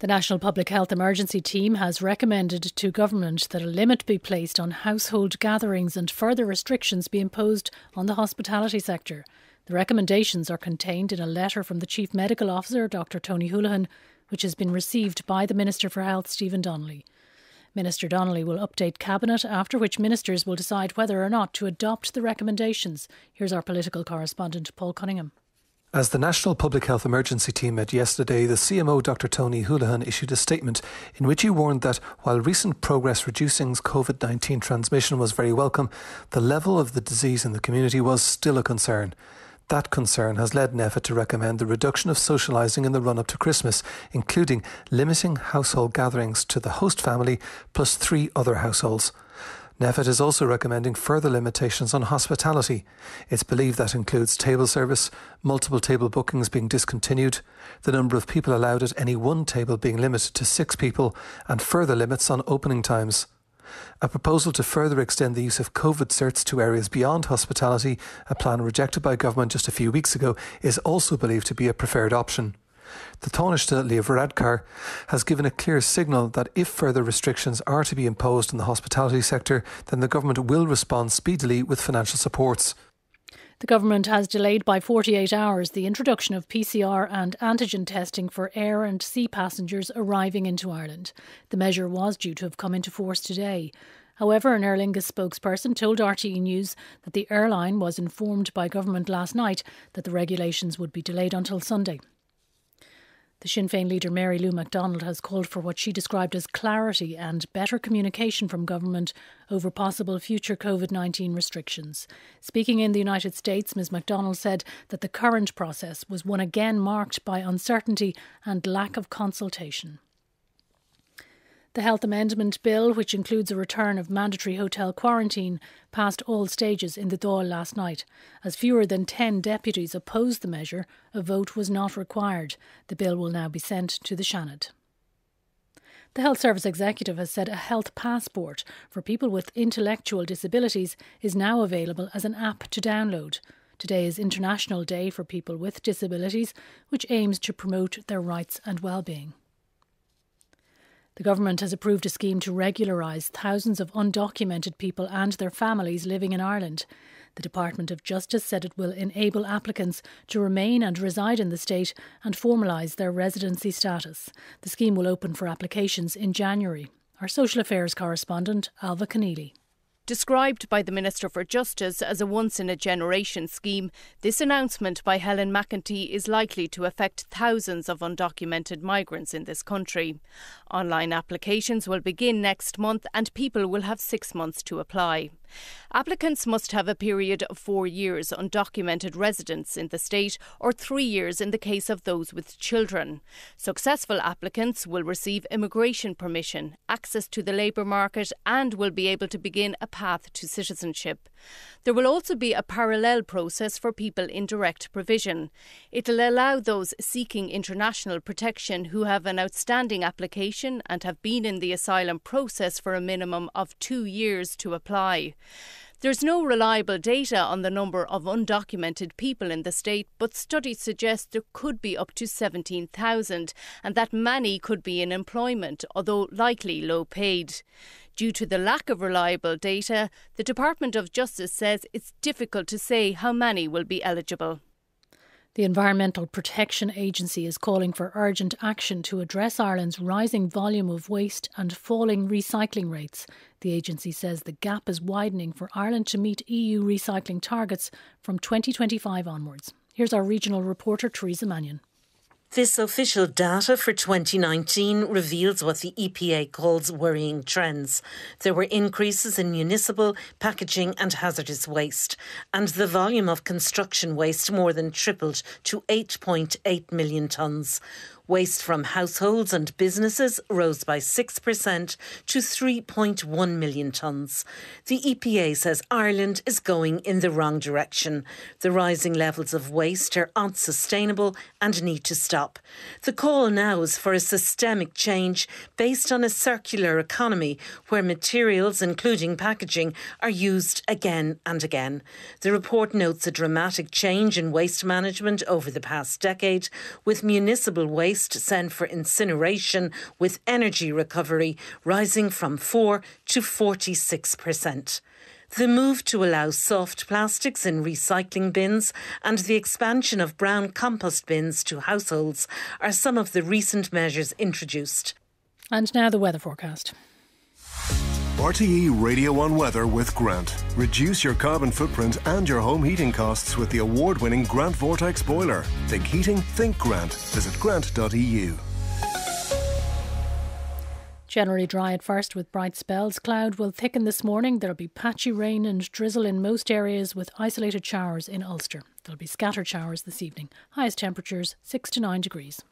The National Public Health Emergency Team has recommended to government that a limit be placed on household gatherings and further restrictions be imposed on the hospitality sector. The recommendations are contained in a letter from the Chief Medical Officer, Dr Tony Holohan, which has been received by the Minister for Health, Stephen Donnelly. Minister Donnelly will update Cabinet, after which ministers will decide whether or not to adopt the recommendations. Here's our political correspondent, Paul Cunningham. As the National Public Health Emergency Team met yesterday, the CMO Dr Tony Holohan issued a statement in which he warned that while recent progress reducing COVID-19 transmission was very welcome, the level of the disease in the community was still a concern. That concern has led NPHET to recommend the reduction of socialising in the run-up to Christmas, including limiting household gatherings to the host family plus 3 other households. NPHET is also recommending further limitations on hospitality. It's believed that includes table service, multiple table bookings being discontinued, the number of people allowed at any one table being limited to 6 people, and further limits on opening times. A proposal to further extend the use of COVID certs to areas beyond hospitality, a plan rejected by government just a few weeks ago, is also believed to be a preferred option. The Taoiseach Leo Varadkar has given a clear signal that if further restrictions are to be imposed in the hospitality sector, then the government will respond speedily with financial supports. The government has delayed by 48 hours the introduction of PCR and antigen testing for air and sea passengers arriving into Ireland. The measure was due to have come into force today. However, an Aer Lingus spokesperson told RTE News that the airline was informed by government last night that the regulations would be delayed until Sunday. The Sinn Féin leader Mary Lou McDonald has called for what she described as clarity and better communication from government over possible future COVID-19 restrictions. Speaking in the United States, Ms McDonald said that the current process was one again marked by uncertainty and lack of consultation. The Health Amendment Bill, which includes a return of mandatory hotel quarantine, passed all stages in the Dáil last night. As fewer than 10 deputies opposed the measure, a vote was not required. The bill will now be sent to the Seanad. The Health Service Executive has said a health passport for people with intellectual disabilities is now available as an app to download. Today is International Day for People with Disabilities, which aims to promote their rights and well-being. The government has approved a scheme to regularise thousands of undocumented people and their families living in Ireland. The Department of Justice said it will enable applicants to remain and reside in the state and formalise their residency status. The scheme will open for applications in January. Our Social Affairs correspondent, Alva Keneally. Described by the Minister for Justice as a once-in-a-generation scheme, this announcement by Helen McEntee is likely to affect thousands of undocumented migrants in this country. Online applications will begin next month and people will have 6 months to apply. Applicants must have a period of 4 years undocumented residence in the state or 3 years in the case of those with children. Successful applicants will receive immigration permission, access to the labour market and will be able to begin a path to citizenship. There will also be a parallel process for people in direct provision. It will allow those seeking international protection who have an outstanding application and have been in the asylum process for a minimum of 2 years to apply. There's no reliable data on the number of undocumented people in the state, but studies suggest there could be up to 17,000 and that many could be in employment, although likely low paid. Due to the lack of reliable data, the Department of Justice says it's difficult to say how many will be eligible. The Environmental Protection Agency is calling for urgent action to address Ireland's rising volume of waste and falling recycling rates. The agency says the gap is widening for Ireland to meet EU recycling targets from 2025 onwards. Here's our regional reporter, Teresa Mannion. This official data for 2019 reveals what the EPA calls worrying trends. There were increases in municipal, packaging and hazardous waste, and the volume of construction waste more than tripled to 8.8 million tonnes. Waste from households and businesses rose by 6% to 3.1 million tonnes. The EPA says Ireland is going in the wrong direction. The rising levels of waste are unsustainable and need to stop. The call now is for a systemic change based on a circular economy where materials, including packaging, are used again and again. The report notes a dramatic change in waste management over the past decade, with municipal waste waste sent for incineration, with energy recovery rising from 4 to 46%. The move to allow soft plastics in recycling bins and the expansion of brown compost bins to households are some of the recent measures introduced. And now the weather forecast. RTE Radio 1 Weather with Grant. Reduce your carbon footprint and your home heating costs with the award-winning Grant Vortex boiler. Think heating, think Grant. Visit grant.eu. Generally dry at first with bright spells. Cloud will thicken this morning. There'll be patchy rain and drizzle in most areas with isolated showers in Ulster. There'll be scattered showers this evening. Highest temperatures 6 to 9 degrees.